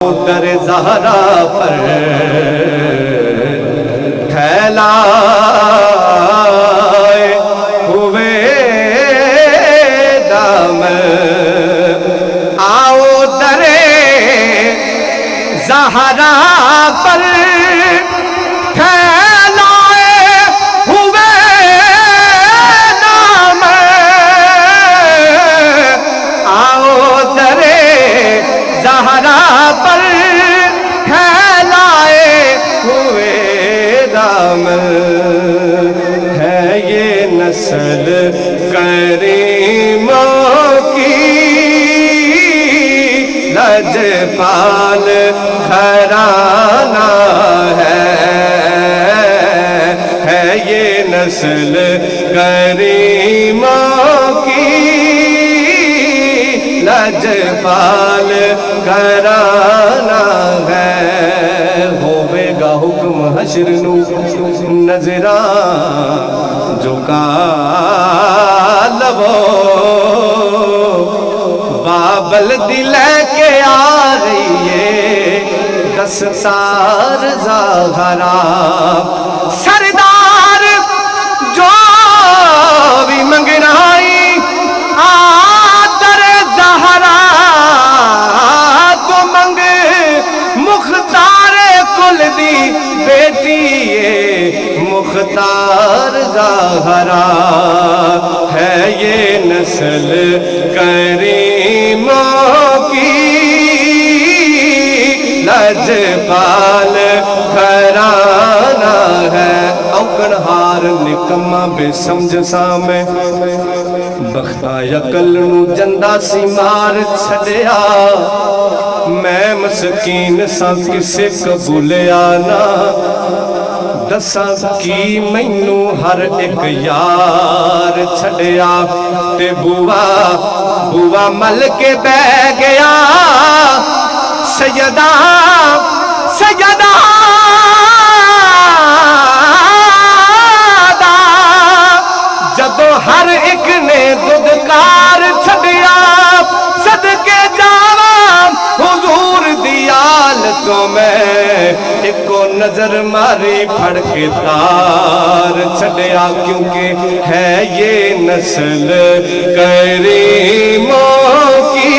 در زہرا پر پھیلائے ہوئے دامن، آؤ در زہرا پر پھیلائے ہوئے دامن، آؤ در زہرا پر پھیلائے ہوئے دامن، ہے یہ نسل کریموں کی لجپال گھرانہ ہے یہ نسل کریموں کی لجپال گھرانہ ہے، ہوے گا حکم حشر نو نظراں جھکا لو، بابل دی لے کے آ رہی ہے دستار زہرا، سردار جو بھی منگنائی آدر زہرا تو منگ، مختار کل دی بیٹی مختار زہرا، ہے یہ نسل کریموں کی لجپال گھرانہ ہے، اوکنہار نکمہ بے سمجھ سامے بختہ یکل نو جندہ سی مار چھڑیا، میں مسکین سا کسے قبولے آنا، دساں کی مینوں ہر ایک یار چھڑیا، تے بوا مل کے بہ گیا سیدہ جدو ہر ایک نے ددکار چھڑیا، صدقے جاواں حضور دی آلتوں میں ایکو نظر ماری پھڑ کے تار چھڑیا، کیونکہ ہے یہ نسل کریموں کی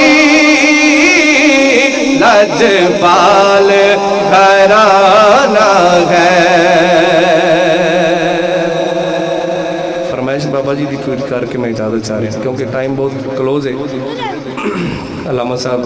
لجپال گھرانہ ہے۔ فرمائش بابا جی دی پوری کر کے میں اجازت چاہ رہی ہوں کیونکہ ٹائم بہت کلوز ہے۔ علامہ صاحب